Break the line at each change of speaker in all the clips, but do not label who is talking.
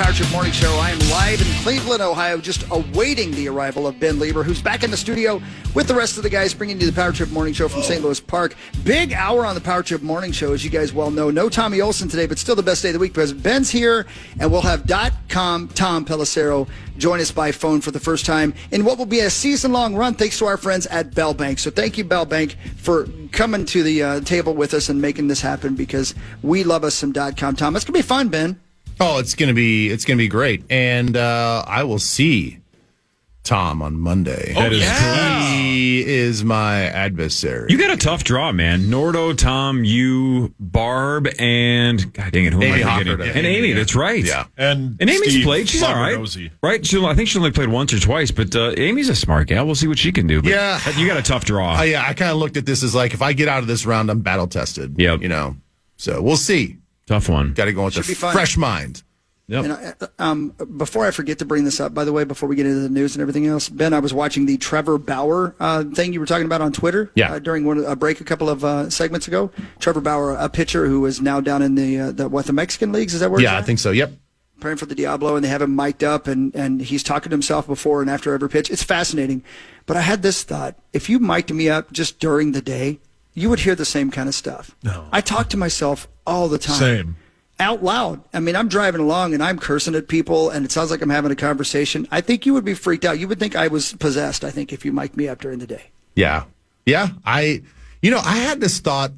Power Trip Morning Show. I am live in Cleveland, Ohio, just awaiting the arrival of Ben Lieber, who's back in the studio with the rest of the guys, bringing you the Power Trip Morning Show from St. Louis Park. Big hour on the Power Trip Morning Show, as you guys well know. No Tommy Olson today, but still the best day of the week because Ben's here, and we'll have .com Tom Pelissero join us by phone for the first time in what will be a season-long run, thanks to our friends at Bell Bank. So thank you, Bell Bank, for coming to the table with us and making this happen, because we love us some .com Tom. It's going to be fun, Ben.
Oh, it's gonna be great, and I will see Tom on Monday.
That is correct.
He is my adversary.
You got a tough draw, man. Nordo, Tom, you, Barb, and God dang it, who
Amy
am I forgetting?
Hockert,
And Amy, that's right.
Yeah,
and Amy's
Steve
played. She's all right, right? I think she only played once or twice, but Amy's a smart gal. We'll see what she can do. But
yeah,
you got a tough draw.
I kind of looked at this as like, if I get out of this round, I'm battle tested.
Yeah,
So we'll see.
Tough one.
Got to go with a fresh mind.
Yep.
And, before I forget to bring this up, by the way, before we get into the news and everything else, Ben, I was watching the Trevor Bauer thing you were talking about on Twitter during a break a couple of segments ago. Trevor Bauer, a pitcher who is now down in the Mexican leagues, is that where?
Yeah, I think so. Yep.
Praying for the Diablo, and they have him mic'd up, and he's talking to himself before and after every pitch. It's fascinating. But I had this thought: if you mic'd me up just during the day, you would hear the same kind of stuff.
No.
I talk to myself all the time.
Same.
Out loud. I mean, I'm driving along and I'm cursing at people, and it sounds like I'm having a conversation. I think you would be freaked out. You would think I was possessed, I think, if you mic'd me up during the day.
Yeah. I had this thought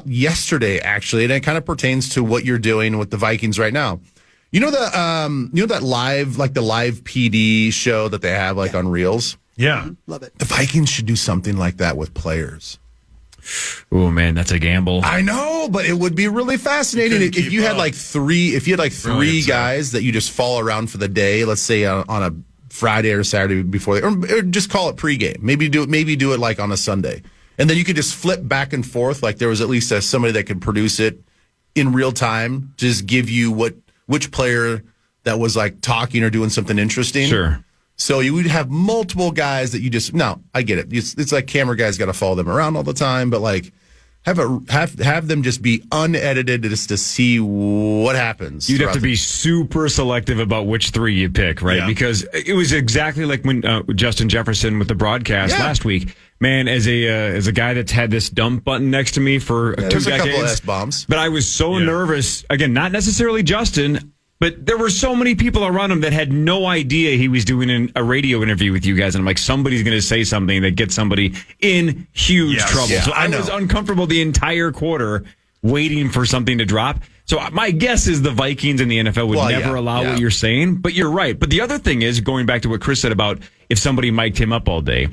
yesterday, actually, and it kind of pertains to what you're doing with the Vikings right now. You know that live, like the live PD show that they have on Reels?
Yeah.
Mm-hmm. Love it.
The Vikings should do something like that with players.
Oh man, that's a gamble.
I know, but it would be really fascinating if you had three guys that you just follow around for the day. Let's say on a Friday or Saturday before, or just call it pregame. Maybe do it like on a Sunday, and then you could just flip back and forth. Like there was at least somebody that could produce it in real time, just give you which player that was like talking or doing something interesting.
Sure.
So you would have multiple guys that you just I get it. It's like camera guys got to follow them around all the time, but like have them just be unedited just to see what happens.
You'd have to be super selective about which three you pick, right?
Yeah.
Because it was exactly like when Justin Jefferson with the broadcast last week. Man, as a guy that's had this dump button next to me for 2 decades,
a couple of S-bombs.
But I was so nervous. Again, not necessarily Justin. But there were so many people around him that had no idea he was doing a radio interview with you guys. And I'm like, somebody's going to say something that gets somebody in huge trouble.
Yeah,
so I was uncomfortable the entire quarter waiting for something to drop. So my guess is the Vikings and the NFL would never allow what you're saying. But you're right. But the other thing is, going back to what Chris said about if somebody mic'd him up all day,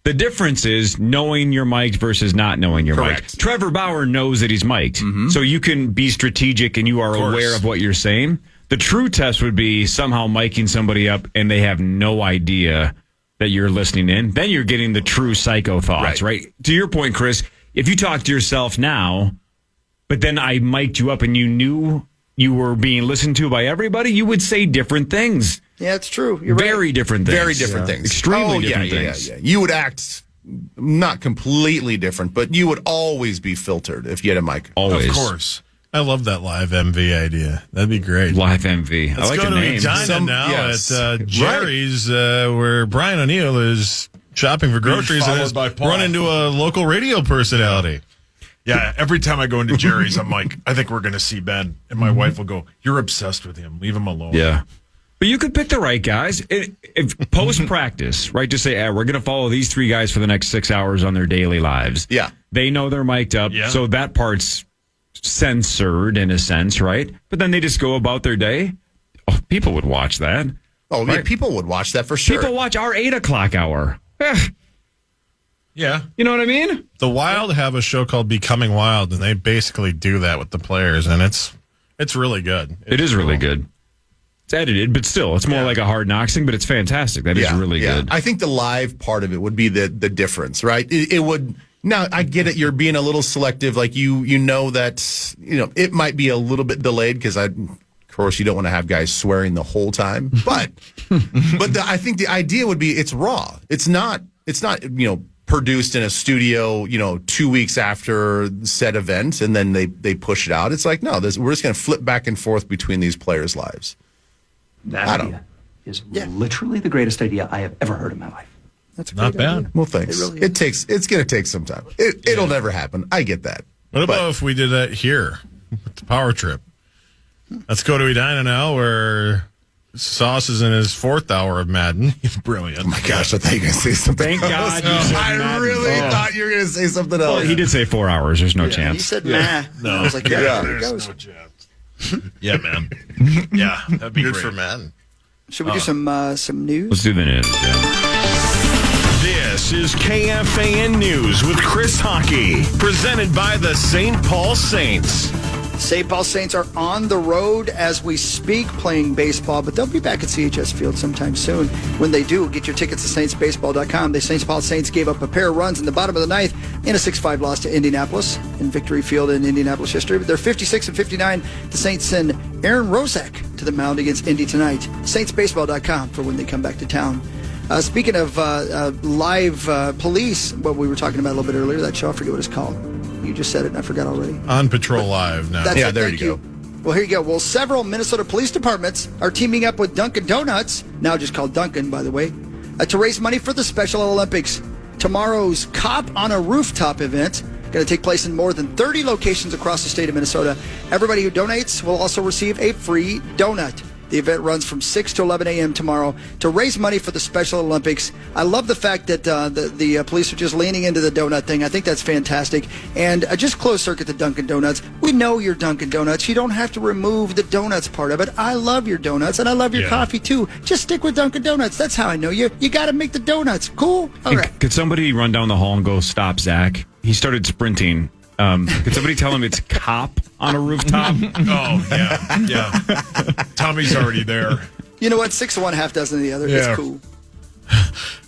the difference is knowing you're mic'd versus not knowing you're mic'd. Trevor Bauer knows that he's mic'd. Mm-hmm. So you can be strategic and you are aware of what you're saying. The true test would be somehow miking somebody up and they have no idea that you're listening in. Then you're getting the true psycho thoughts, right? To your point, Chris, if you talk to yourself now, but then I mic'd you up and you knew you were being listened to by everybody, you would say different things.
Yeah, it's true. You're
Very different things.
Very different things.
Extremely different things.
Yeah. You would act not completely different, but you would always be filtered if you had a mic.
Always.
Of course. I love that live MV idea. That'd be great.
Live MV.
Let's
I like
go
the
to
name.
Edina now at Jerry's, where Brian O'Neill is shopping for groceries and has run into a local radio personality.
Yeah, every time I go into Jerry's, I'm like, I think we're going to see Ben. And my wife will go, you're obsessed with him. Leave him alone.
Yeah. But you could pick the right guys. If post-practice, right, just say, we're going to follow these 3 guys for the next 6 hours on their daily lives.
Yeah.
They know they're mic'd up, so that part's censored in a sense, right? But then they just go about their day. Oh, people would watch that.
Oh, right? Yeah, people would watch that for sure.
People watch our 8 o'clock hour.
Yeah.
You know what I mean?
The Wild have a show called Becoming Wild, and they basically do that with the players, and it's really good.
It is really good. It's edited, but still, it's more like a Hard Knocks thing, but it's fantastic. That is really good.
I think the live part of it would be the difference, right? It would... Now, I get it. You're being a little selective. Like, you know that, it might be a little bit delayed because of course, you don't want to have guys swearing the whole time. But I think the idea would be it's raw. It's not produced in a studio, 2 weeks after said event and then they push it out. It's like, no, we're just going to flip back and forth between these players' lives.
That
I don't-
idea is literally the greatest idea I have ever heard in my life.
That's a
Not
great
bad.
idea.
Well, thanks.
It really is.
It's going to take some time. It'll never happen. I get that.
What about if we did that here with the power trip? Let's go to Edina now, where Sauce is in his 4th hour of Madden.
He's brilliant.
Oh my gosh, I thought you were going to say something
Thank
else.
God you said
I
Madden.
really
Oh.
thought you were going to say something else.
Well, he did say 4 hours. There's no
He
chance.
said, nah. No. I was like, there it
There's
goes.
no chance. Yeah, man. Yeah, that'd be
Good
great.
for Madden.
Should we do some news?
Let's do the news. Yeah.
This is KFAN News with Chris Hockey, presented by the St. Paul Saints.
St. Paul Saints are on the road as we speak playing baseball, but they'll be back at CHS Field sometime soon. When they do, get your tickets to saintsbaseball.com. The St. Paul Saints gave up a pair of runs in the bottom of the ninth in a 6-5 loss to Indianapolis in Victory Field in Indianapolis history. But they're 56 and 59. The Saints send Aaron Rozak to the mound against Indy tonight. saintsbaseball.com for when they come back to town. Speaking of live police, what we were talking about a little bit earlier, that show, I forget what it's called. You just said it and I forgot already.
On Patrol Live now.
That's
Yeah,
it,
there
thank
you go.
Well, here you go. Well, several Minnesota police departments are teaming up with Dunkin' Donuts, now just called Dunkin', by the way, to raise money for the Special Olympics. Tomorrow's Cop on a Rooftop event going to take place in more than 30 locations across the state of Minnesota. Everybody who donates will also receive a free donut. The event runs from 6 to 11 a.m. tomorrow to raise money for the Special Olympics. I love the fact that the police are just leaning into the donut thing. I think that's fantastic. And just close circuit to Dunkin' Donuts. We know you're Dunkin' Donuts. You don't have to remove the donuts part of it. I love your donuts, and I love your coffee, too. Just stick with Dunkin' Donuts. That's how I know you. You got to make the donuts. Cool? All right.
Could somebody run down the hall and go, stop, Zach? He started sprinting. Could somebody tell him it's Cop on a Rooftop?
Oh, yeah. Tommy's already there.
You know what? 6 of one, half dozen of the other.
Yeah.
It's cool.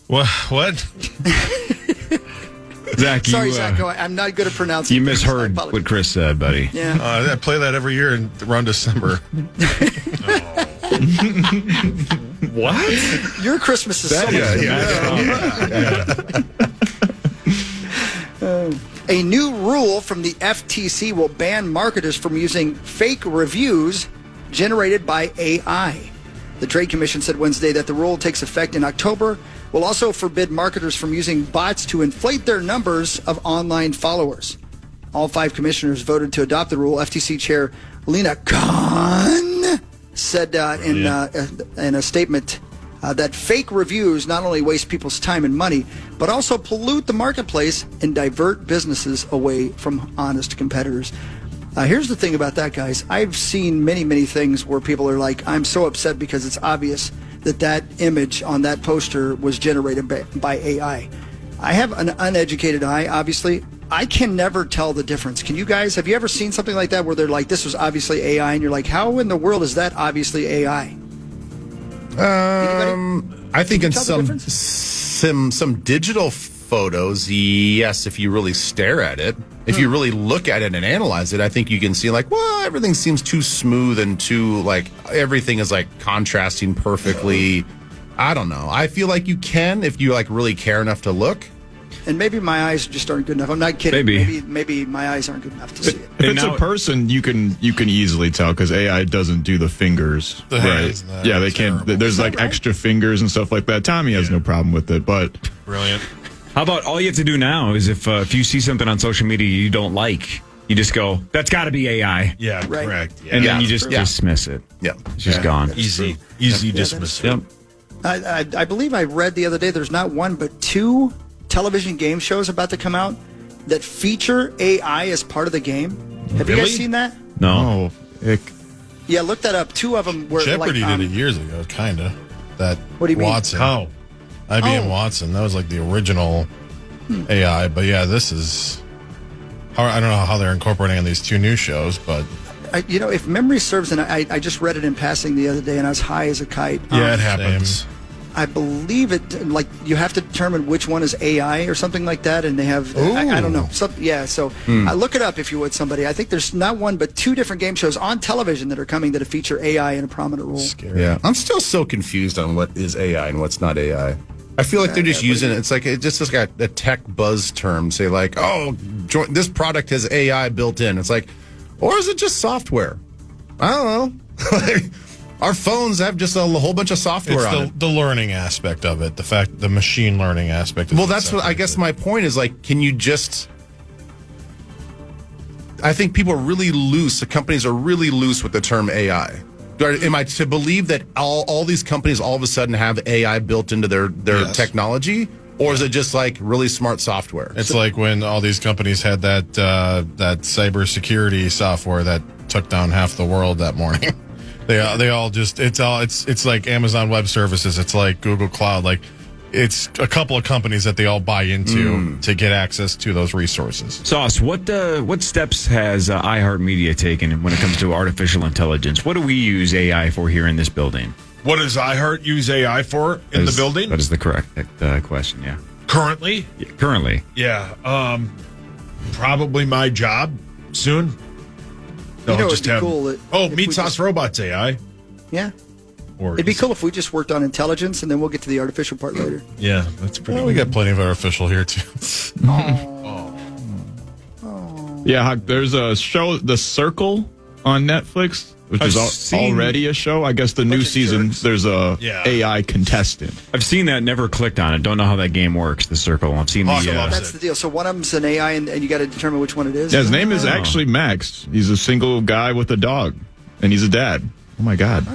What?
Zach,
Sorry, Zach. I'm not good at pronouncing
you
things. I
misheard
apologize.
what Chris said, buddy.
Yeah.
I play that every year around December.
What?
Your Christmas is so much A new rule from the FTC will ban marketers from using fake reviews generated by AI. The Trade Commission said Wednesday that the rule takes effect in October, will also forbid marketers from using bots to inflate their numbers of online followers. All 5 commissioners voted to adopt the rule. FTC Chair Lena Khan said in a statement that fake reviews not only waste people's time and money, but also pollute the marketplace and divert businesses away from honest competitors. Here's the thing about that, guys. I've seen many, many things where people are like, I'm so upset because it's obvious that image on that poster was generated by AI. I have an uneducated eye, obviously. I can never tell the difference. Can you guys? Have you ever seen something like that where they're like, this was obviously AI, and you're like, how in the world is that obviously AI?
I think in
tell the
some digital photos, yes, if you really stare at it, if you really look at it and analyze it, I think you can see like, well, everything seems too smooth and too like everything is like contrasting perfectly. I don't know. I feel like you can if you like really care enough to look.
And maybe my eyes just aren't good enough. I'm not kidding. Maybe my eyes aren't good enough to see it.
If it's a person, you can easily tell because AI doesn't do the fingers.
The hands,
Yeah, they can't. There's like extra fingers and stuff like that. Tommy has no problem with it, but
Brilliant.
How about all you have to do now is if you see something on social media you don't like, you just go, that's got to be AI.
Yeah,
Right.
correct. Yeah.
And then you just dismiss it.
Yeah.
It's just gone.
Easy dismissal.
Yep.
I believe I read the other day there's not one but 2 television game shows about to come out that feature AI as part of the game. Have you guys seen that?
No.
Yeah, look that up. 2 of them were
Jeopardy
like,
did it years ago, kind of. That
What do you mean?
Watson.
How?
IBM
Oh.
Watson. That was like the original AI. But yeah, this is. I don't know how they're incorporating on these 2 new shows, but
if memory serves, and I just read it in passing the other day, and I was high as a kite.
Yeah, it happens.
I believe it, like, you have to determine which one is AI or something like that, and they have, I don't know. So look it up if you would, somebody. I think there's not one but 2 different game shows on television that are coming that feature AI in a prominent role.
scary.
Yeah. I'm still so confused on what is AI and what's not AI. I feel like they're just using it. It's like it just got a tech buzz term. Say like, oh, this product has AI built in. It's like, or is it just software? I don't know. Our phones have just a whole bunch of software on it.
The learning aspect of it, the machine learning aspect of it.
Well, that's what I guess my point is, like, can you just... I think people are really loose. The companies are really loose with the term AI. Am I to believe that all these companies all of a sudden have AI built into their technology? Or is it just like really smart software?
It's like when all these companies had that cybersecurity software that took down half the world that morning. They all just it's like Amazon Web Services. It's like Google Cloud. Like it's a couple of companies that they all buy into to get access to those resources.
Sauce, what steps has iHeartMedia taken when it comes to artificial intelligence? What do we use AI for here in this building?
What does iHeart use AI for in the building?
That is the correct question, yeah.
Currently?
Yeah, currently.
Yeah. Probably my job soon.
It'd be cool.
Meat Sauce Robots AI.
Yeah. It'd be cool if we just worked on intelligence, and then we'll get to the artificial part later.
Yeah, that's pretty
We got plenty of artificial here, too.
Yeah, there's a show, The Circle, on Netflix, which is already a show. I guess the new season, there's a AI contestant.
I've seen that, never clicked on it. Don't know how that game works, The Circle. I've seen
that's the deal. So one of them's an AI, and you got to determine which one it is?
Yeah, his name is actually Max. He's a single guy with a dog, and he's a dad. Oh, my God.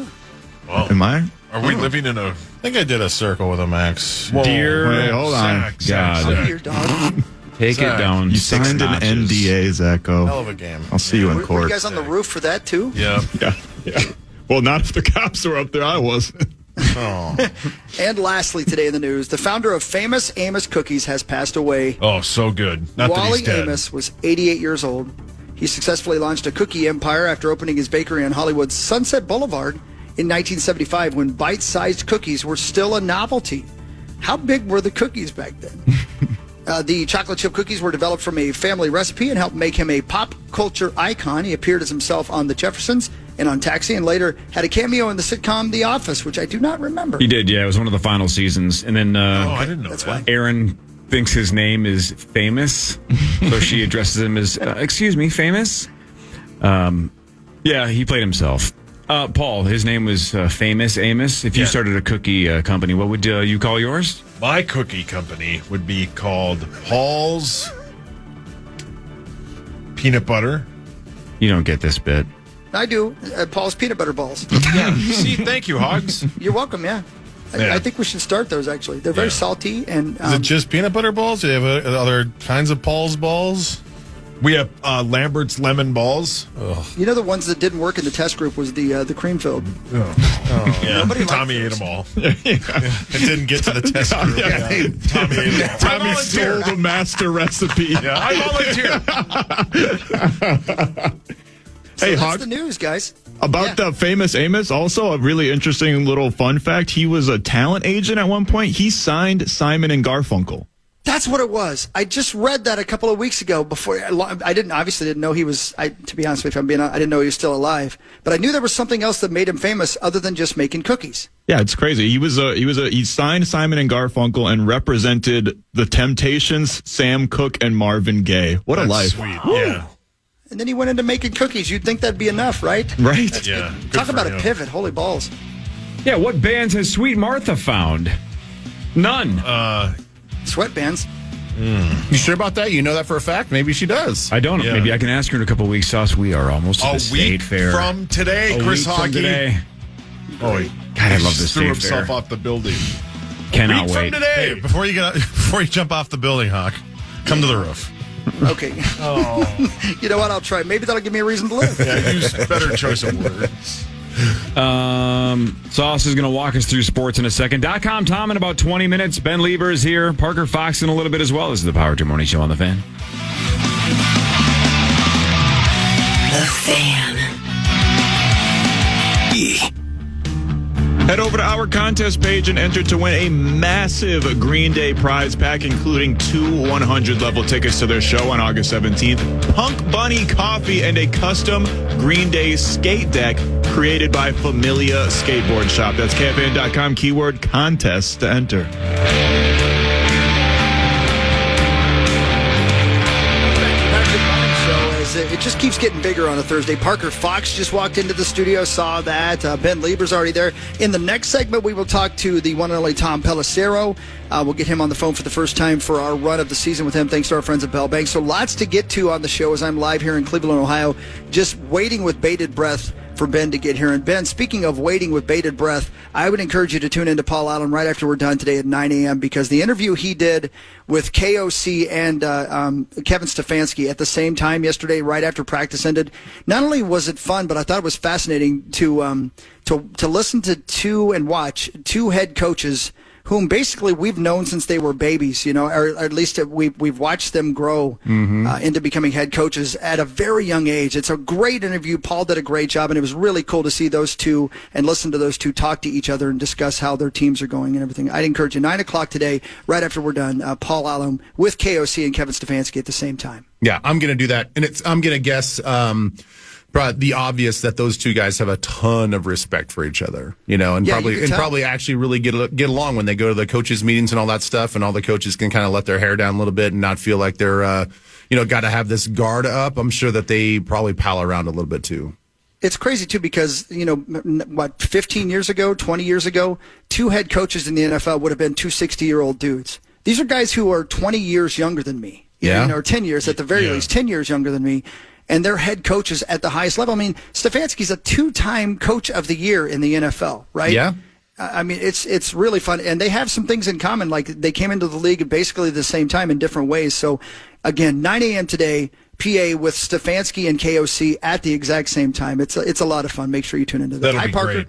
Well,
am I?
Are we living in a...
I think I did a circle with a Max.
Dear...
Wait, hold on.
God.
Your dog.
Take it down.
You signed an NDA, Zacho.
Hell of a game.
I'll see you in court.
Were you guys on the roof for that, too?
Yeah.
Yeah. Well, not if the cops were up there. I wasn't.
And lastly, today in the news, the founder of Famous Amos Cookies has passed away.
Oh, so good. Not that
Wally
he's dead.
Amos was 88 years old. He successfully launched a cookie empire after opening his bakery on Hollywood's Sunset Boulevard in 1975 when bite-sized cookies were still a novelty. How big were the cookies back then? The chocolate chip cookies were developed from a family recipe and helped make him a pop culture icon. He appeared as himself on The Jeffersons and on Taxi, and later had a cameo in the sitcom The Office, which I do not remember.
He did, yeah. It was one of the final seasons. And then
I didn't know
That's
that.
why.
Aaron thinks his name is Famous, so she addresses him as, excuse me, Famous? Yeah, he played himself. Paul, his name was Famous Amos. If you started a cookie company, what would you call yours?
My cookie company would be called Paul's Peanut Butter.
You don't get this bit.
I do. Paul's Peanut Butter Balls.
Yeah. See, thank you, Hogs.
You're welcome, yeah.
Yeah.
I think we should start those, actually. They're very salty. And
Is it just peanut butter balls? Do you have other kinds of Paul's balls?
We have Lambert's Lemon Balls.
you know, the ones that didn't work in the test group was the cream-filled.
Yeah.
Nobody
Tommy ate
liked
them all.
It didn't get to the test group.
Tommy ate them all.
Tommy stole the master recipe.
Yeah, I volunteer.
Hey,
That's
Hawk,
the news, guys.
about the Famous Amos, also a really interesting little fun fact. He was a talent agent at one point. He signed Simon and Garfunkel.
That's what it was. I just read that a couple of weeks ago. Before I didn't know he was. To be honest with you, I didn't know he was still alive. But I knew there was something else that made him famous other than just making cookies.
Yeah, it's crazy. He signed Simon and Garfunkel and represented the Temptations, Sam Cooke, and Marvin Gaye. What a life!
Sweet. Yeah.
And then he went into making cookies. You'd think that'd be enough, right?
Right?
Yeah.
Talk
Good
about
for
a
him.
pivot. Holy balls.
Yeah, what bands has Sweet Martha found? None.
Sweatbands.
You sure about that? You know that for a fact? Maybe she does.
I don't know.
Yeah.
Maybe I can ask her in a couple of weeks, Sauce. We are almost to
A
the state
week
fair.
from today,
A
Chris
week from
Hockey.
today.
Oh,
God, I love this
threw
state
himself
fair.
off the building.
Cannot
Week
wait.
from today.
Hey, before you jump off the building, Hawk, come to the roof.
Okay. You know what? I'll try. Maybe that'll give me a reason to live.
Yeah, use better choice of words.
Sauce is going to walk us through sports in a second. .com Tom in about 20 minutes. Ben Lieber is here. Parker Fox in a little bit as well. This is the Power 2 Morning Show on the Fan.
The Fan.
Head over to our contest page and enter to win a massive Green Day prize pack, including 2 100-level tickets to their show on August 17th, Punk Bunny Coffee, and a custom Green Day skate deck created by Familia Skateboard Shop. That's KFAN.com, keyword contest to enter.
It just keeps getting bigger on a Thursday. Parker Fox just walked into the studio, saw that. Ben Lieber's already there. In the next segment, we will talk to the one and only Tom Pelissero. We'll get him on the phone for the first time for our run of the season with him, thanks to our friends at Bell Bank. So lots to get to on the show as I'm live here in Cleveland, Ohio, just waiting with bated breath for Ben to get here. And Ben, speaking of waiting with bated breath, I would encourage you to tune into Paul Allen right after we're done today at 9 a.m. because the interview he did with KOC and Kevin Stefanski at the same time yesterday, right after practice ended, not only was it fun, but I thought it was fascinating to listen to and watch two head coaches whom basically we've known since they were babies, or at least we've watched them grow into becoming head coaches at a very young age. It's a great interview. Paul did a great job, and it was really cool to see those two and listen to those two talk to each other and discuss how their teams are going and everything. I'd encourage you, 9 o'clock today, right after we're done, Paul Allen with KOC and Kevin Stefanski at the same time.
Yeah, I'm going to do that. And I'm going to guess the obvious that those two guys have a ton of respect for each other, and probably actually really get along when they go to the coaches' meetings and all that stuff, and all the coaches can kind of let their hair down a little bit and not feel like they're, got to have this guard up. I'm sure that they probably pal around a little bit too.
It's crazy, too, because, 15 years ago, 20 years ago, two head coaches in the NFL would have been two 60-year-old dudes. These are guys who are 20 years younger than me, or 10 years at the very least, 10 years younger than me. And they're head coaches at the highest level. I mean, Stefanski's a 2-time coach of the year in the NFL, right?
Yeah.
I mean, it's really fun. And they have some things in common. Like, they came into the league at basically the same time in different ways. So, again, 9 a.m. today, PA with Stefanski and KOC at the exact same time. It's a lot of fun. Make sure you tune into that.
That'll
Hi,
be
Parker.
great.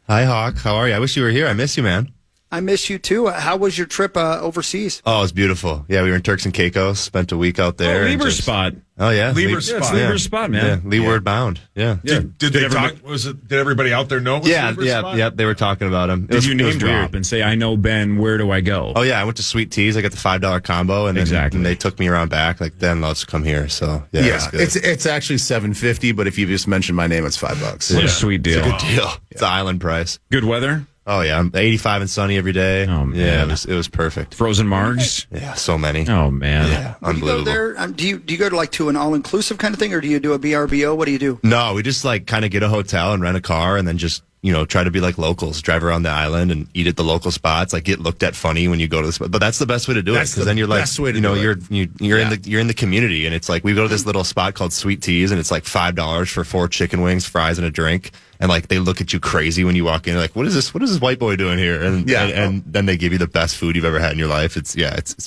Hi, Hawk. How are you? I wish you were here. I miss you, man.
I miss you, too. How was your trip overseas?
Oh, it was beautiful. Yeah, we were in Turks and Caicos, spent a week out there.
Lieber's spot.
Oh, yeah.
Lieber's
Yeah, it's
spot.
Lieber's spot, man.
Yeah, Leeward bound. Yeah.
Did they talk? Did everybody out there know it was Lieber's spot?
Yeah. They were talking about him.
Did you name
weird.
drop and say, I know Ben, where do I go?
Oh, yeah. I went to Sweet Teas. I got the $5 combo, and then and they took me around back. Like, then let's come here. So, yeah.
It's actually $7.50, but if you just mention my name, it's $5.
What a sweet deal.
It's a good deal. It's the island price.
Good weather?
Oh, yeah. I'm 85 and sunny every day.
Oh, man.
Yeah, it was perfect.
Frozen margs?
Yeah, so many.
Oh, man.
Yeah, unbelievable.
Do you go there? Do you go to an all-inclusive kind of thing, or do you do a BRBO? What do you do?
No, we just kind of get a hotel and rent a car and then just, try to be like locals, drive around the island and eat at the local spots, get looked at funny when you go to the spot. But that's the best way to do it, because then you're like, you're in the community, and it's like we go to this little spot called Sweet Teas, and it's like $5 for 4 chicken wings, fries, and a drink. And they look at you crazy when you walk in. They're like, what is this? What is this white boy doing here? And then they give you the best food you've ever had in your life. It's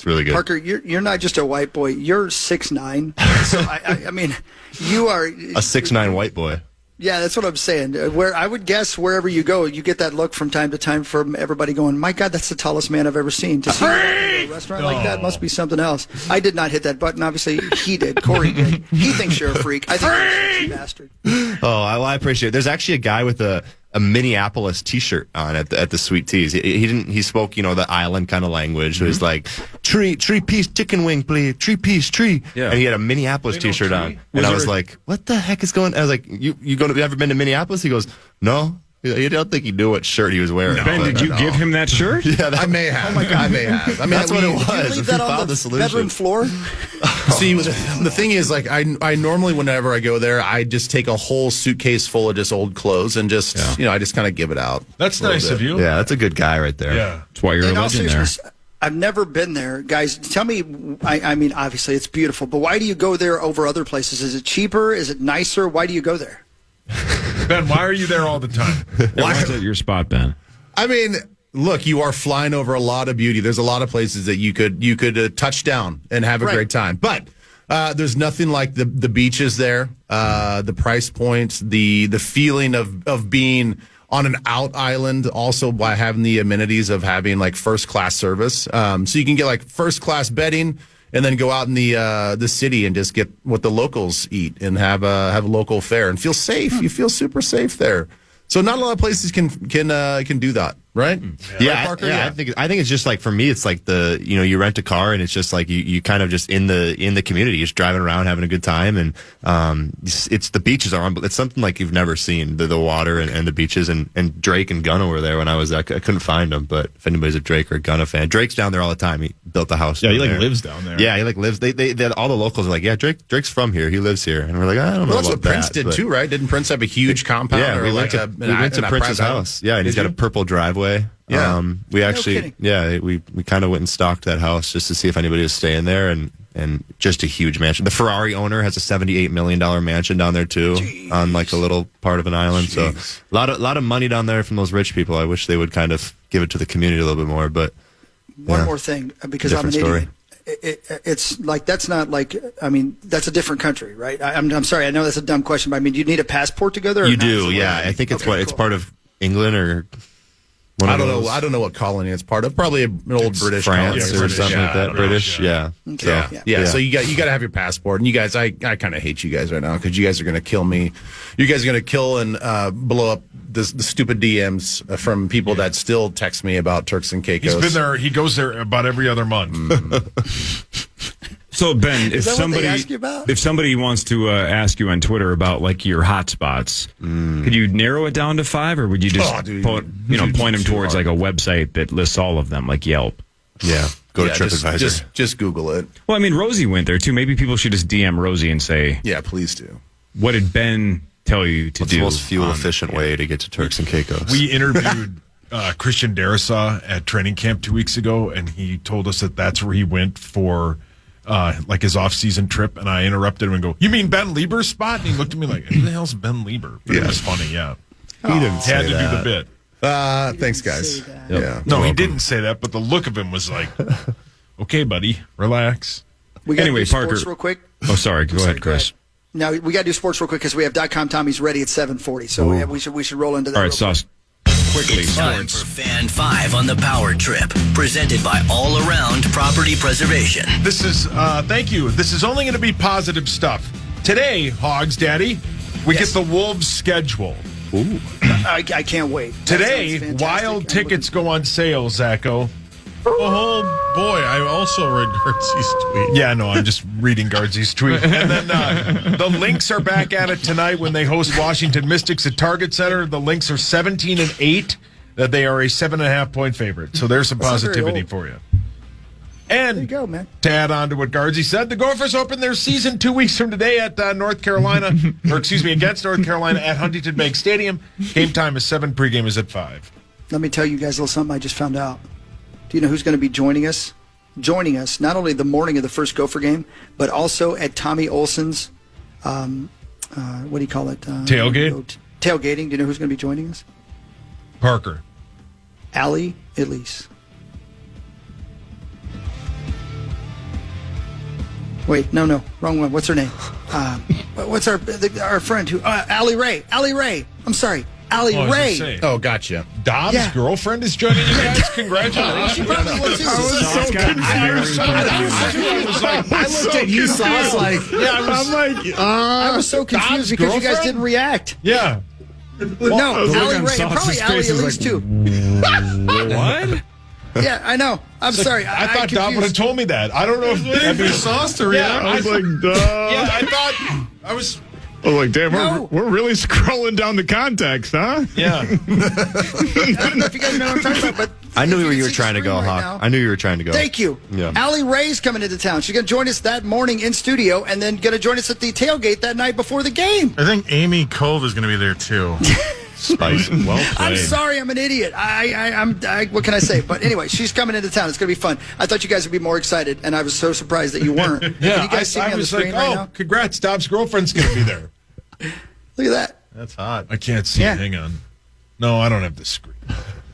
really good.
Parker, you're not just a white boy. You're 6'9". So I mean, you are
a 6'9" white boy.
Yeah, that's what I'm saying. Where I would guess wherever you go, you get that look from time to time from everybody going, my God, that's the tallest man I've ever seen. To see a restaurant like that must be something else. I did not hit that button. Obviously, he did. Corey did. He thinks you're a freak. I think you're a bastard.
Oh, I appreciate it. There's actually a guy with a Minneapolis T-shirt on at the Sweet Teas. He spoke, the island kind of language. It was like, three piece chicken wing, please. 3 piece. Yeah. And he had a Minneapolis T-shirt on. And I was like, what the heck is going on? I was like, you ever been to Minneapolis? He goes, no. You don't think he knew what shirt he was wearing.
No, Ben, did you give him that shirt?
Yeah, I may have. Oh my God, I may have. I mean,
that's what it was.
Did you leave that on the bedroom floor?
See, the thing is, I normally, whenever I go there, I just take a whole suitcase full of just old clothes and just, I just kind of give it out.
That's nice of you.
Yeah, that's a good guy right there.
Yeah.
That's why you're a legend there.
I've never been there. Guys, tell me, I mean, obviously it's beautiful, but why do you go there over other places? Is it cheaper? Is it nicer? Why do you go there?
Ben, why are you there all the time?
Why is it your spot, Ben?
I mean, look, you are flying over a lot of beauty. There's a lot of places that you could touch down and have a great time. But there's nothing like the beaches there, the price points, the feeling of being on an out island, also by having the amenities of having first class service. So you can get first class bedding, and then go out in the city and just get what the locals eat and have a local fare and feel safe. You feel super safe there. So not a lot of places can do that. right?
Yeah,
Parker?
I think it's just like, for me, it's like you rent a car and it's just like you kind of just in the community, just driving around having a good time, and it's the beaches are it's something like you've never seen, the water and the beaches, and Drake and Gunna were there when I was there. I couldn't find them, but if anybody's a Drake or a Gunna fan, Drake's down there all the time. He built a house.
Yeah, he
there.
lives down there.
Yeah, he lives. They all the locals are like, yeah, Drake's from here. He lives here, and we're like, I don't know
That's
about
what Prince
that,
did too, right? Didn't Prince have a huge compound?
Yeah, we went to Prince's house. Yeah, and he's got a purple driveway.
Yeah.
We actually, we kind of went and stalked that house just to see if anybody was staying there, and just a huge mansion. The Ferrari owner has a $78 million mansion down there too, on like a little part of an island.
Jeez.
So a lot of money down there from those rich people. I wish they would kind of give it to the community a little bit more. But
one more thing, because I'm an idiot. It's like, that's not like, I mean, that's a different country, right? I'm sorry, I know that's a dumb question, but I mean, do you need a passport to go there?
You do, yeah. I think it's it's part of England or.
I don't know. I don't know what colony it's part of. Probably an old British
France
colony
or something like that. British, yeah.
Okay.
Yeah. So you got to have your passport. And you guys, I kind of hate you guys right now because you guys are going to kill me. You guys are going to kill and blow up the stupid DMs from people that still text me about Turks and Caicos.
He's been there. He goes there about every other month.
So Ben, if somebody wants to ask you on Twitter about like your hot spots, could you narrow it down to 5, or would you just point them towards like a website that lists all of them, like Yelp?
Yeah, go to TripAdvisor.
Just Google it.
Well, I mean, Rosie went there too. Maybe people should just DM Rosie and say,
"Yeah, please do."
What did Ben tell you to do?
What's the most fuel efficient way to get to Turks and Caicos?
We interviewed Christian Darasaw at training camp 2 weeks ago, and he told us that that's where he went for like his off-season trip. And I interrupted him and go, "You mean Ben Lieber's spot?" And he looked at me like, "Who the hell's Ben Lieber?" But it was funny, yeah.
He didn't say
had to
that.
do the bit.
Thanks, guys. Yeah.
No, he didn't say that, but the look of him was like, "Okay, buddy, relax."
We got to do
Parker,
sports real quick.
Oh, sorry. Go ahead, Chris.
Now we got to do sports real quick because we have .com Tommy's ready at 7:40. So we should roll into that.
All right, Sauce. Quickly,
Time for Fan 5 on the Power Trip, presented by All Around Property Preservation.
This is, thank you. This is only going to be positive stuff. Today, Hogs Daddy, we get the Wolves schedule.
Ooh. I can't wait.
Today, wild tickets go on sale, Zacho.
Oh, boy. I also read Gartzy's tweet.
Yeah, no, I'm just reading Gartzy's tweet. And then the Lynx are back at it tonight when they host Washington Mystics at Target Center. The Lynx are 17-8. That they are a 7.5-point favorite. So there's some positivity for you. And
there you go, man.
To add on to what Gardsey said, the Gophers open their season 2 weeks from today at North Carolina, against North Carolina at Huntington Bank Stadium. Game time is 7, pregame is at 5.
Let me tell you guys a little something I just found out. Do you know who's going to be joining us? Joining us not only the morning of the first Gopher game, but also at Tommy Olson's, what do you call it?
Tailgate?
Tailgating. Do you know who's going to be joining us?
Parker.
Allie Elise. Wait, no, wrong one. What's her name? What's our friend who? Allie Ray. Allie Ray. I'm sorry. Allie Ray.
Oh, gotcha.
Dom's girlfriend is joining you guys. Congratulations.
She probably will too.
I looked at you, Sauce, like,
I was so confused because you guys didn't react.
Yeah.
No, Allie Ray. Probably Allie Elise too.
What?
Yeah, I know. I'm sorry.
I thought Dom would have told me that. I don't know if that'd be
Sauce to react.
I was like, duh.
Yeah, I thought I was.
Oh, like, damn, we're really scrolling down the context, huh?
Yeah.
I don't know if you guys know what I'm talking about, but
I knew you were trying to go, Hawk. I knew you were trying to go.
Thank you.
Yeah.
Allie Ray's coming into town. She's going to join us that morning in studio and then going to join us at the tailgate that night before the game.
I think Amy Cove is going to be there, too.
Spicy. Well played.
I'm sorry, I'm an idiot. I'm what can I say? But anyway, she's coming into town. It's going to be fun. I thought you guys would be more excited, and I was so surprised that you weren't.
Yeah,
Can you guys see me on the screen right now?
Congrats, Dom's girlfriend's going to be there.
Look at that.
That's hot.
I can't see it. Hang on. No, I don't have the screen.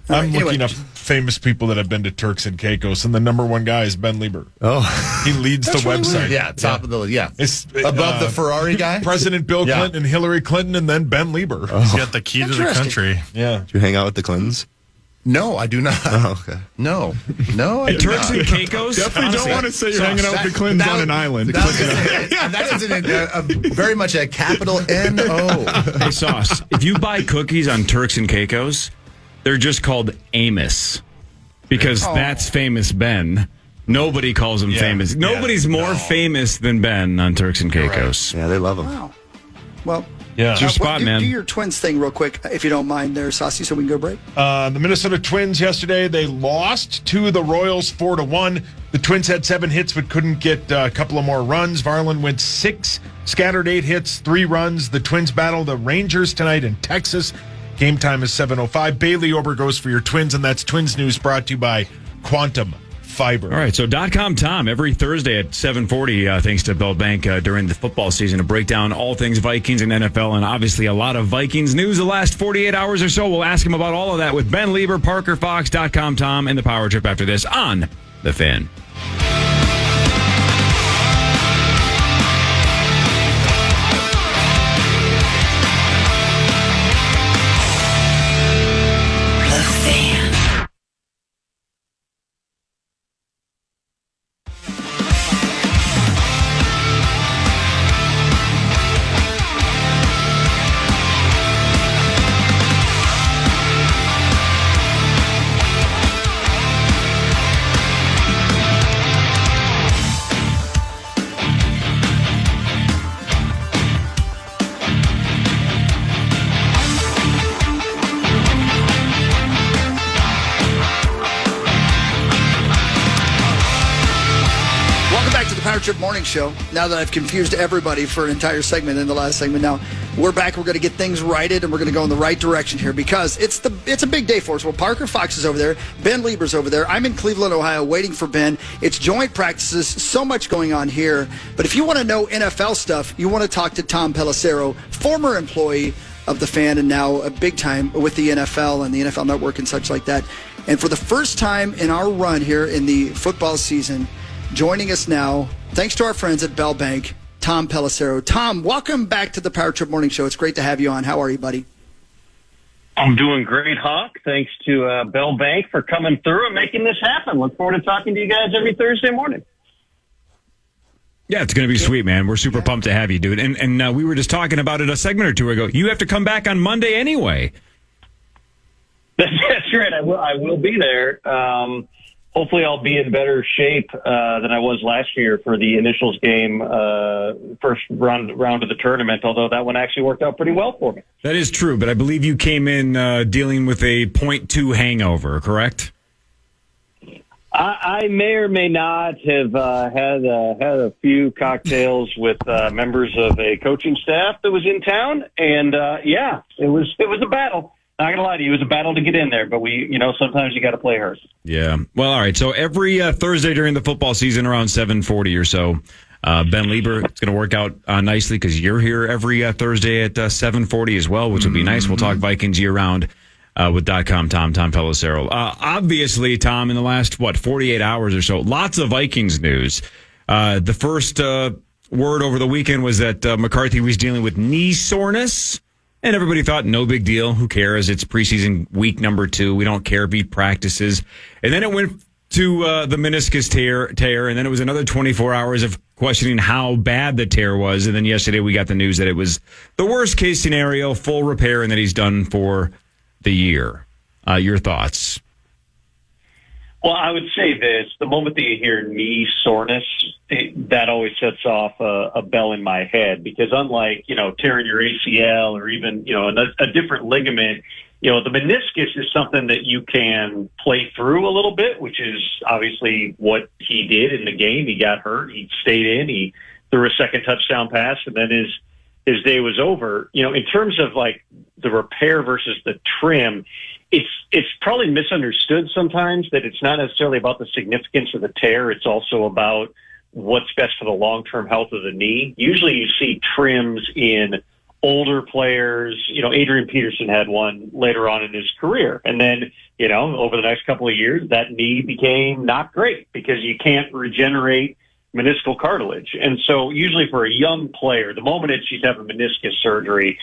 I'm looking up famous people that have been to Turks and Caicos, and the number one guy is Ben Lieber.
Oh.
He leads the website.
Weird. Yeah, top of the
It's
above the Ferrari guy.
President Bill Clinton and Hillary Clinton, and then Ben Lieber.
He's got the key to the country.
Yeah.
Do you hang out with the Clintons?
No, I do not.
Oh, okay.
No, I do
Turks
not.
and Caicos?
Definitely don't want to say you're hanging out with the Clintons on an island.
That is very much a capital N-O.
Hey, Sauce, if you buy cookies on Turks and Caicos, They're just called Amos because that's Famous Ben. Nobody calls him famous. Nobody's more famous than Ben on Turks and Caicos.
Right. Yeah, they love him.
Wow. Well,
it's your spot, man.
Do your Twins thing real quick, if you don't mind there, Saucy, so we can go break.
The Minnesota Twins yesterday, they lost to the Royals 4-1. The Twins had 7 hits but couldn't get a couple of more runs. Varland went 6, scattered 8 hits, 3 runs. The Twins battle the Rangers tonight in Texas. Game time is 7:05. Bailey Ober goes for your Twins, and that's Twins News brought to you by Quantum Fiber.
All right, so .com Tom every Thursday at 7:40, thanks to Bell Bank during the football season, to break down all things Vikings and NFL, and obviously a lot of Vikings news the last 48 hours or so. We'll ask him about all of that with Ben Lieber, Parker Fox, .com Tom, and the Power Trip after this on The Fan.
Trip Morning Show. Now that I've confused everybody for an entire segment in the last segment, now we're back. We're going to get things righted, and we're going to go in the right direction here because it's a big day for us. Well, Parker Fox is over there. Ben Lieber's over there. I'm in Cleveland, Ohio, waiting for Ben. It's joint practices. So much going on here. But if you want to know NFL stuff, you want to talk to Tom Pelissero, former employee of the Fan and now a big time with the NFL and the NFL Network and such like that. And for the first time in our run here in the football season, joining us now, thanks to our friends at Bell Bank, Tom Pelissero. Tom, welcome back to the Power Trip Morning Show. It's great to have you on. How are you, buddy?
I'm doing great, Hawk. Thanks to Bell Bank for coming through and making this happen. Look forward to talking to you guys every Thursday morning.
Yeah, it's going to be sweet, man. We're super pumped to have you, dude. And we were just talking about it a segment or two ago. You have to come back on Monday anyway.
That's right. I will be there. Hopefully I'll be in better shape than I was last year for the initials game, first round of the tournament, although that one actually worked out pretty well for me.
That is true, but I believe you came in dealing with a 0.2 hangover, correct?
I may or may not have had a few cocktails with members of a coaching staff that was in town, and it was a battle. Not gonna lie to you, it was a battle to get in there, but sometimes you got to play hers.
Yeah. Well, all right. So every Thursday during the football season, around 7:40 or so, Ben Lieber, it's going to work out nicely because you're here every Thursday at 7:40 as well, which will be nice. We'll talk Vikings year round with .com Tom Pelissero. Obviously, Tom, in the last 48 hours or so, lots of Vikings news. The first word over the weekend was that McCarthy was dealing with knee soreness. And everybody thought, no big deal. Who cares? It's preseason week number 2. We don't care. Beat practices. And then it went to the meniscus tear. And then it was another 24 hours of questioning how bad the tear was. And then yesterday we got the news that it was the worst case scenario, full repair, and that he's done for the year. Your thoughts?
Well, I would say this. The moment that you hear knee soreness, that always sets off a bell in my head because unlike, tearing your ACL or even, a different ligament, the meniscus is something that you can play through a little bit, which is obviously what he did in the game. He got hurt. He stayed in. He threw a second touchdown pass, and then his day was over. In terms of like the repair versus the trim, it's probably misunderstood sometimes that it's not necessarily about the significance of the tear. It's also about what's best for the long-term health of the knee. Usually you see trims in older players. Adrian Peterson had one later on in his career. And then, over the next couple of years, that knee became not great because you can't regenerate meniscal cartilage. And so usually for a young player, the moment that she's having meniscus surgery,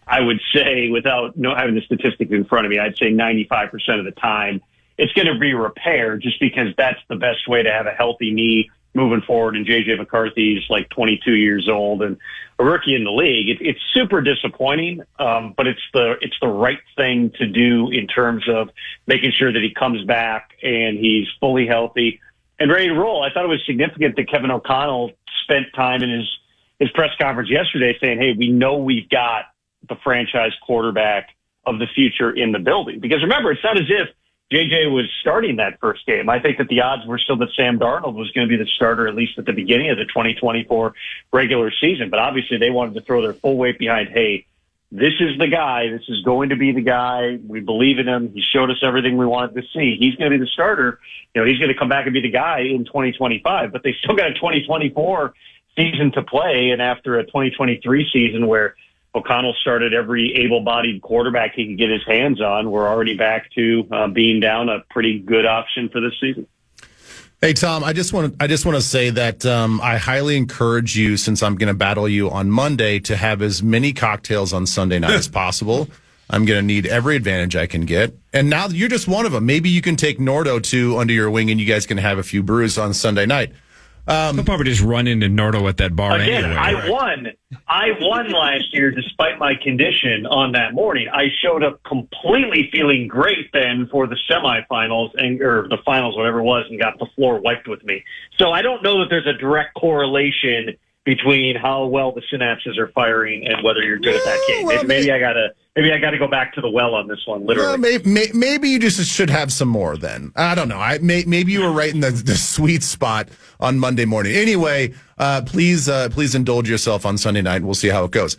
I would say, without having the statistics in front of me, I'd say 95% of the time it's going to be repaired just because that's the best way to have a healthy knee moving forward. And J.J. McCarthy's like 22 years old and a rookie in the league. It's super disappointing, but it's the right thing to do in terms of making sure that he comes back and he's fully healthy and ready to roll. I thought it was significant that Kevin O'Connell spent time in his press conference yesterday saying, hey, we know we've got the franchise quarterback of the future in the building. Because remember, it's not as if JJ was starting that first game. I think that the odds were still that Sam Darnold was going to be the starter, at least at the beginning of the 2024 regular season. But obviously they wanted to throw their full weight behind, hey, this is the guy. This is going to be the guy. We believe in him. He showed us everything we wanted to see. He's going to be the starter. He's going to come back and be the guy in 2025. But they still got a 2024 season to play. And after a 2023 season where O'Connell started every able-bodied quarterback he could get his hands on, we're already back to being down a pretty good option for this season.
Hey, Tom, I just want to say that I highly encourage you, since I'm going to battle you on Monday, to have as many cocktails on Sunday night as possible. I'm going to need every advantage I can get. And now you're just one of them. Maybe you can take Nordo, too, under your wing, and you guys can have a few brews on Sunday night.
He'll probably just run into Nordo at that bar
Again,
anyway.
I won last year despite my condition on that morning. I showed up completely feeling great then for the semifinals or the finals, whatever it was, and got the floor wiped with me. So I don't know that there's a direct correlation between how well the synapses are firing and whether you're good at that game.
Well,
maybe I gotta go back to the well on this one, literally.
Maybe you just should have some more then. I don't know. Maybe you were right in the sweet spot on Monday morning. Anyway, please indulge yourself on Sunday night. We'll see how it goes.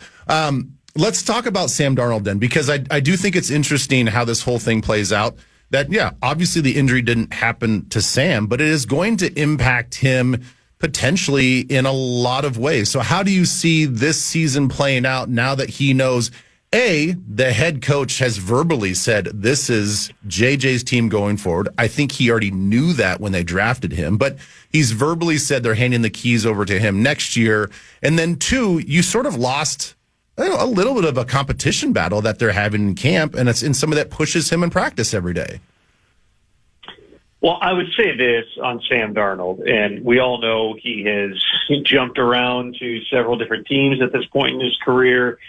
Let's talk about Sam Darnold then, because I do think it's interesting how this whole thing plays out. That, yeah, obviously the injury didn't happen to Sam, but it is going to impact him potentially in a lot of ways. So how do you see this season playing out now that he knows, A, the head coach has verbally said this is JJ's team going forward? I think he already knew that when they drafted him, but he's verbally said they're handing the keys over to him next year. And then 2, you sort of lost a little bit of a competition battle that they're having in camp, and it's in some of that pushes him in practice every day.
Well, I would say this on Sam Darnold, and we all know he has jumped around to several different teams at this point in his career.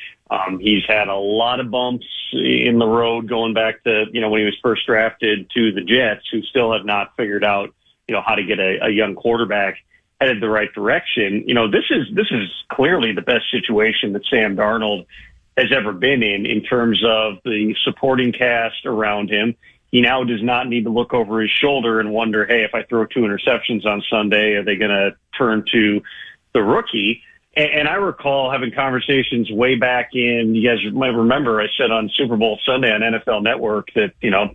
He's had a lot of bumps in the road going back to, when he was first drafted to the Jets, who still have not figured out, how to get a young quarterback headed the right direction. This is clearly the best situation that Sam Darnold has ever been in terms of the supporting cast around him. He now does not need to look over his shoulder and wonder, hey, if I throw 2 interceptions on Sunday, are they going to turn to the rookie? And I recall having conversations way back in, you guys might remember, I said on Super Bowl Sunday on NFL Network that,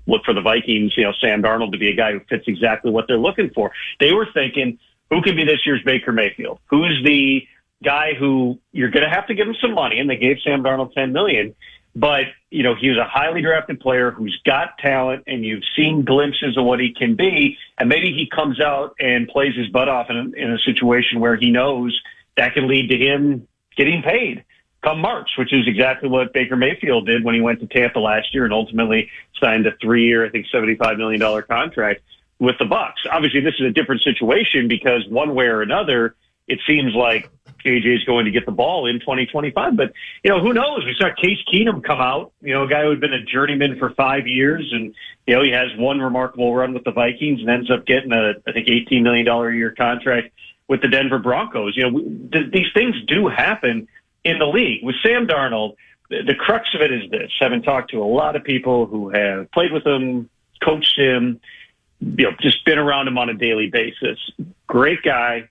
look for the Vikings, Sam Darnold to be a guy who fits exactly what they're looking for. They were thinking, who can be this year's Baker Mayfield? Who's the guy who you're going to have to give him some money? And they gave Sam Darnold $10 million. But, he was a highly drafted player who's got talent, and you've seen glimpses of what he can be. And maybe he comes out and plays his butt off in a situation where he knows that can lead to him getting paid come March, which is exactly what Baker Mayfield did when he went to Tampa last year and ultimately signed a 3-year, I think $75 million contract with the Bucs. Obviously, this is a different situation because one way or another, it seems like JJ is going to get the ball in 2025. But, who knows? We saw Case Keenum come out, a guy who had been a journeyman for 5 years. And, he has one remarkable run with the Vikings and ends up getting I think, $18 million a year contract with the Denver Broncos. These things do happen in the league. With Sam Darnold, the crux of it is this, having talked to a lot of people who have played with him, coached him, just been around him on a daily basis. Great guy.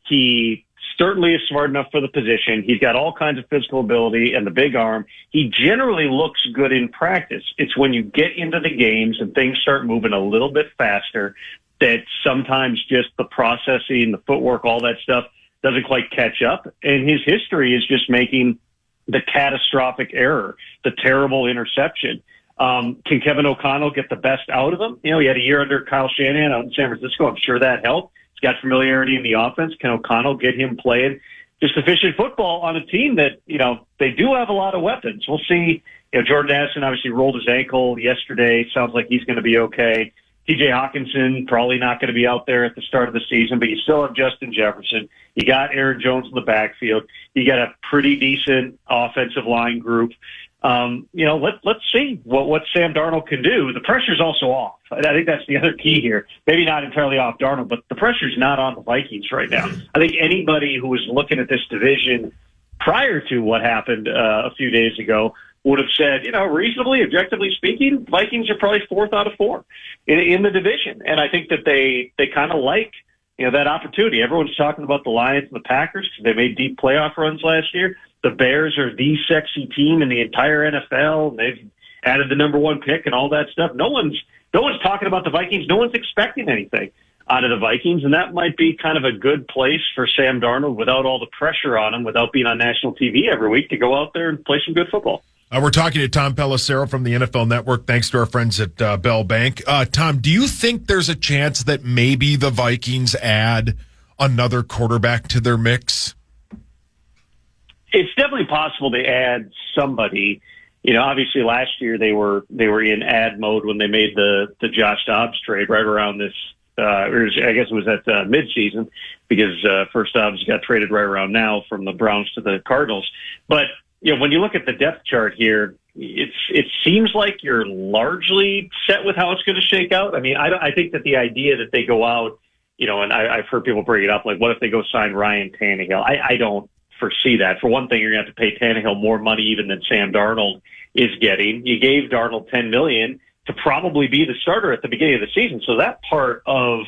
He certainly is smart enough for the position. He's got all kinds of physical ability and the big arm. He generally looks good in practice. It's when you get into the games and things start moving a little bit faster that sometimes just the processing, the footwork, all that stuff doesn't quite catch up. And his history is just making the catastrophic error, the terrible interception. Can Kevin O'Connell get the best out of him? He had a year under Kyle Shanahan out in San Francisco. I'm sure that helped. He's got familiarity in the offense. Can O'Connell get him playing just efficient football on a team that, they do have a lot of weapons? We'll see. Jordan Addison obviously rolled his ankle yesterday. Sounds like he's going to be okay. TJ Hawkinson probably not going to be out there at the start of the season, but you still have Justin Jefferson. You got Aaron Jones in the backfield. You got a pretty decent offensive line group. Let's see what Sam Darnold can do. The pressure's also off. I think that's the other key here. Maybe not entirely off Darnold, but the pressure's not on the Vikings right now. I think anybody who was looking at this division prior to what happened a few days ago would have said, reasonably, objectively speaking, Vikings are probably 4th out of 4 in the division. And I think that they kind of like, that opportunity. Everyone's talking about the Lions and the Packers because they made deep playoff runs last year. The Bears are the sexy team in the entire NFL. They've added the number 1 pick and all that stuff. No one's talking about the Vikings. No one's expecting anything out of the Vikings, and that might be kind of a good place for Sam Darnold without all the pressure on him, without being on national TV every week, to go out there and play some good football.
We're talking to Tom Pelissero from the NFL Network, thanks to our friends at Bell Bank. Tom, do you think there's a chance that maybe the Vikings add another quarterback to their mix?
It's definitely possible to add somebody. Obviously last year they were in add mode when they made the Josh Dobbs trade right around this. I guess it was at midseason because first Dobbs got traded right around now from the Browns to the Cardinals. But when you look at the depth chart here, it seems like you're largely set with how it's going to shake out. I mean, I think that the idea that they go out, and I've heard people bring it up, like, what if they go sign Ryan Tannehill? I don't foresee that. For one thing, you're going to have to pay Tannehill more money even than Sam Darnold is getting. You gave Darnold $10 million to probably be the starter at the beginning of the season, so that part of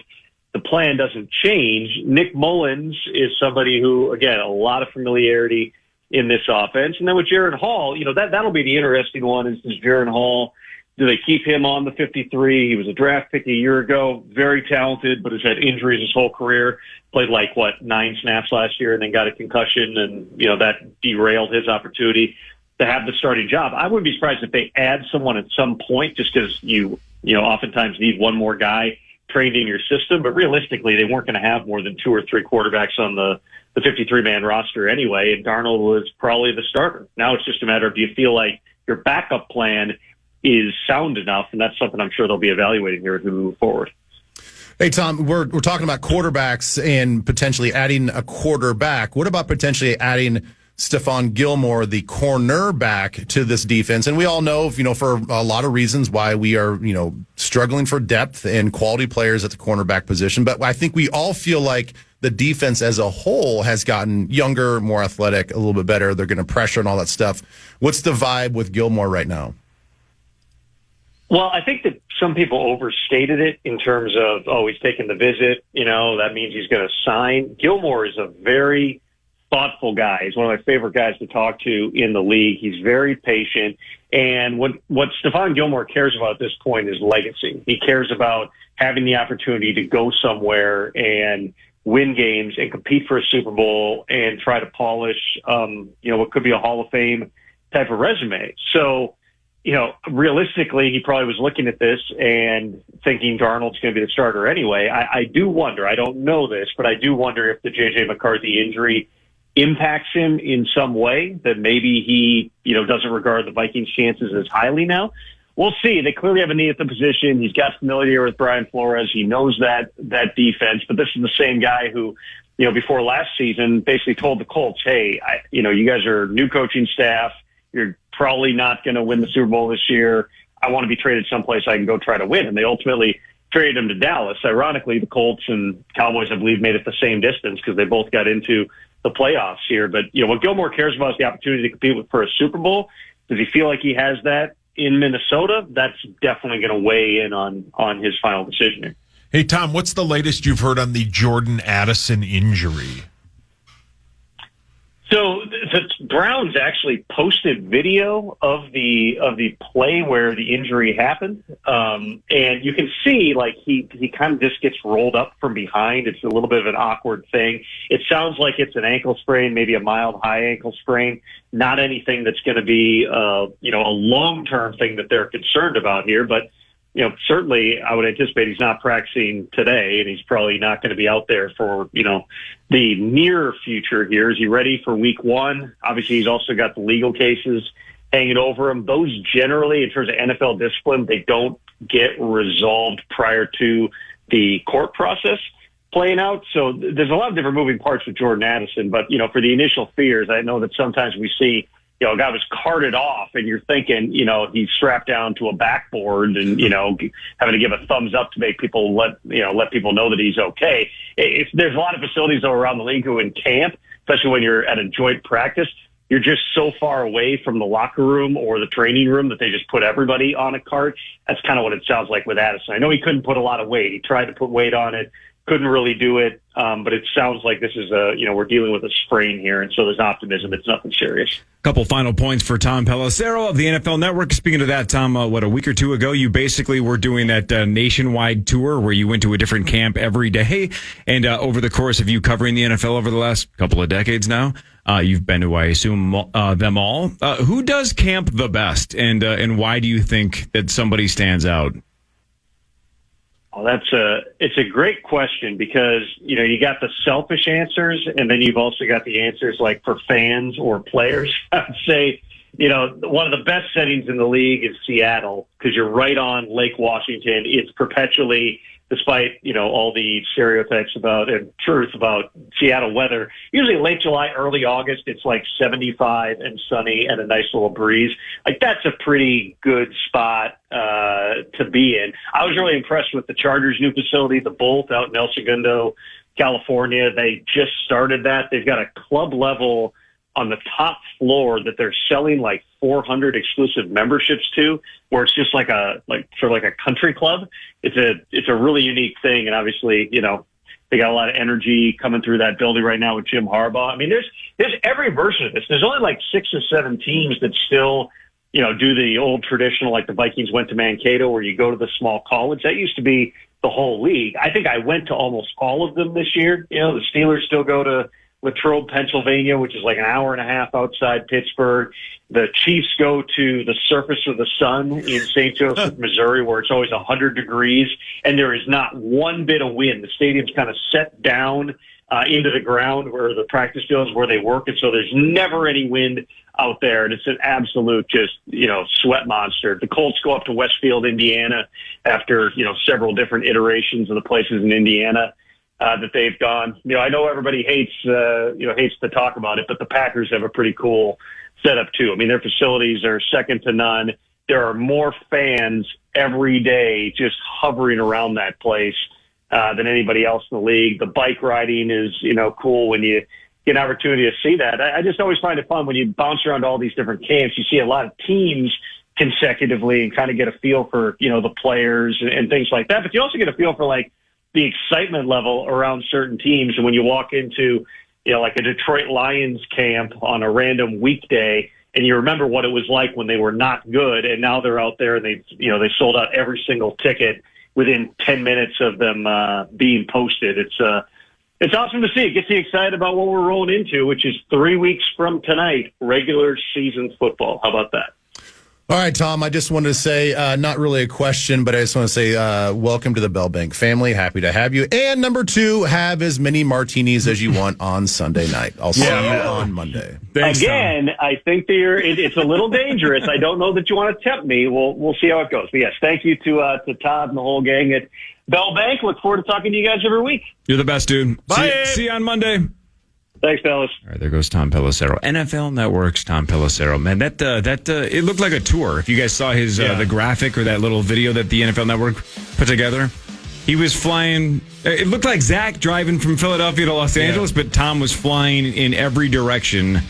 the plan doesn't change. Nick Mullins is somebody who, again, a lot of familiarity in this offense. And then with Jaron Hall, that'll be the interesting one is Jaron Hall, do they keep him on the 53? He was a draft pick a year ago, very talented, but has had injuries his whole career, played 9 snaps last year and then got a concussion, and, that derailed his opportunity to have the starting job. I wouldn't be surprised if they add someone at some point just because you oftentimes need one more guy trained in your system, but realistically they weren't going to have more than 2 or 3 quarterbacks on the 53-man roster anyway, and Darnold was probably the starter. Now it's just a matter of, do you feel like your backup plan is sound enough? And that's something I'm sure they'll be evaluating here as we move forward.
Hey, Tom, we're talking about quarterbacks and potentially adding a quarterback. What about potentially adding Stephon Gilmore, the cornerback, to this defense? And we all know, for a lot of reasons why we are, struggling for depth and quality players at the cornerback position. But I think we all feel like the defense as a whole has gotten younger, more athletic, a little bit better. They're going to pressure and all that stuff. What's the vibe with Gilmore right now?
Well, I think that some people overstated it in terms of, he's taking the visit, that means he's going to sign. Gilmore is a very thoughtful guy. He's one of my favorite guys to talk to in the league. He's very patient. And what Stephon Gilmore cares about at this point is legacy. He cares about having the opportunity to go somewhere and win games and compete for a Super Bowl and try to polish, what could be a Hall of Fame type of resume. So, realistically, he probably was looking at this and thinking Darnold's going to be the starter anyway. I do wonder, I don't know this, but I do wonder if the J.J. McCarthy injury impacts him in some way, that maybe he, doesn't regard the Vikings' chances as highly now. We'll see. They clearly have a need at the position. He's got familiarity with Brian Flores. He knows that defense, but this is the same guy who, before last season basically told the Colts, hey, you guys are new coaching staff. You're probably not going to win the Super Bowl this year. I want to be traded someplace I can go try to win. And they ultimately traded him to Dallas. Ironically, the Colts and Cowboys, I believe, made it the same distance because they both got into the playoffs here. But, what Gilmore cares about is the opportunity to compete for a Super Bowl. Does he feel like he has that in Minnesota? That's definitely going to weigh in on his final decision here.
Hey, Tom, what's the latest you've heard on the Jordan Addison injury?
So the Browns actually posted video of the play where the injury happened, and you can see he kind of just gets rolled up from behind. It's a little bit of an awkward thing. It sounds like it's an ankle sprain, maybe a mild high ankle sprain. Not anything that's going to be a long-term thing that they're concerned about here, but. Certainly I would anticipate he's not practicing today, and he's probably not going to be out there for, the near future here. Is he ready for week 1? Obviously, he's also got the legal cases hanging over him. Those generally, in terms of NFL discipline, they don't get resolved prior to the court process playing out. So there's a lot of different moving parts with Jordan Addison. But, for the initial fears, I know that sometimes we see, a guy was carted off and you're thinking, he's strapped down to a backboard and, having to give a thumbs up to make people let people know that he's okay. If there's a lot of facilities around the league who in camp, especially when you're at a joint practice, you're just so far away from the locker room or the training room that they just put everybody on a cart. That's kind of what it sounds like with Addison. I know he couldn't put a lot of weight. He tried to put weight on it, couldn't really do it. But it sounds like this is we're dealing with a sprain here. And so there's optimism. It's nothing serious.
Couple final points for Tom Pelissero of the NFL Network. Speaking of that, Tom, a week or two ago, you basically were doing that nationwide tour where you went to a different camp every day. And over the course of you covering the NFL over the last couple of decades now, you've been to, I assume, them all. Who does camp the best? And why do you think that somebody stands out?
Well, it's a great question because, you got the selfish answers and then you've also got the answers like for fans or players. I'd say, one of the best settings in the league is Seattle because you're right on Lake Washington. It's perpetually, despite, all the stereotypes about and truth about Seattle weather, usually late July, early August, it's like 75 and sunny and a nice little breeze. Like that's a pretty good spot to be in. I was really impressed with the Chargers' new facility, the Bolt out in El Segundo, California. They just started that. They've got a club level on the top floor that they're selling like 400 exclusive memberships to, where it's just like a country club. It's a really unique thing. And obviously, they got a lot of energy coming through that building right now with Jim Harbaugh. I mean, there's every version of this. There's only like 6 or 7 teams that still, do the old traditional, like the Vikings went to Mankato where you go to the small college. That used to be the whole league. I think I went to almost all of them this year. The Steelers still go to Latrobe, Pennsylvania, which is like an hour and a half outside Pittsburgh. The Chiefs go to the surface of the sun in St. Joseph, Missouri, where it's always 100 degrees, and there is not one bit of wind. The stadium's kind of set down into the ground where the practice field is where they work, and so there's never any wind out there, and it's an absolute just, sweat monster. The Colts go up to Westfield, Indiana, after, several different iterations of the places in Indiana that they've gone. I know everybody hates to talk about it, but the Packers have a pretty cool setup too. I mean, their facilities are second to none. There are more fans every day just hovering around that place than anybody else in the league. The bike riding is, cool when you get an opportunity to see that. I just always find it fun when you bounce around all these different camps. You see a lot of teams consecutively and kind of get a feel for, the players and things like that. But you also get a feel for like the excitement level around certain teams. And when you walk into, like a Detroit Lions camp on a random weekday, and you remember what it was like when they were not good, and now they're out there and they sold out every single ticket within 10 minutes of them being posted. It's awesome to see. It gets you excited about what we're rolling into, which is 3 weeks from tonight, regular season football. How about that?
All right, Tom, I just wanted to say, not really a question, but I just want to say welcome to the Bell Bank family. Happy to have you. And number 2, have as many martinis as you want on Sunday night. I'll see you on Monday.
Thanks, again, Tom. I think it's a little dangerous. I don't know that you want to tempt me. We'll see how it goes. But yes, thank you to Todd and the whole gang at Bell Bank. Look forward to talking to you guys every week.
You're the best, dude.
Bye.
See you on Monday.
Thanks, fellas.
All right, there goes Tom Pelissero. NFL Network's Tom Pelissero. Man, that it looked like a tour. If you guys saw his the graphic or that little video that the NFL Network put together, he was flying. It looked like Zach driving from Philadelphia to Los Angeles, but Tom was flying in every direction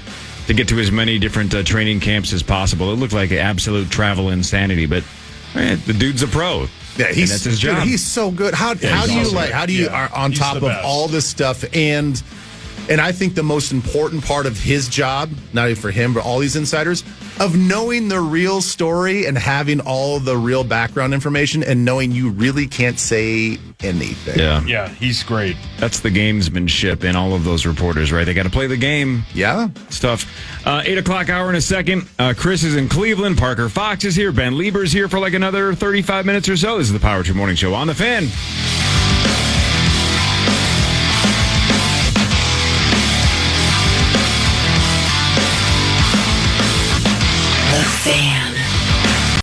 to get to as many different training camps as possible. It looked like absolute travel insanity, but the dude's a pro.
Yeah, that's his job. Dude, he's so good. How do you are on top of all this stuff and I think the most important part of his job, not only for him, but all these insiders, of knowing the real story and having all the real background information and knowing you really can't say anything.
Yeah, he's great.
That's the gamesmanship in all of those reporters, right? They got to play the game.
Yeah.
Stuff. 8 o'clock hour in a second. Chris is in Cleveland. Parker Fox is here. Ben Lieber's here for like another 35 minutes or so. This is the Power Trip Morning Show on the Fan.
Fan.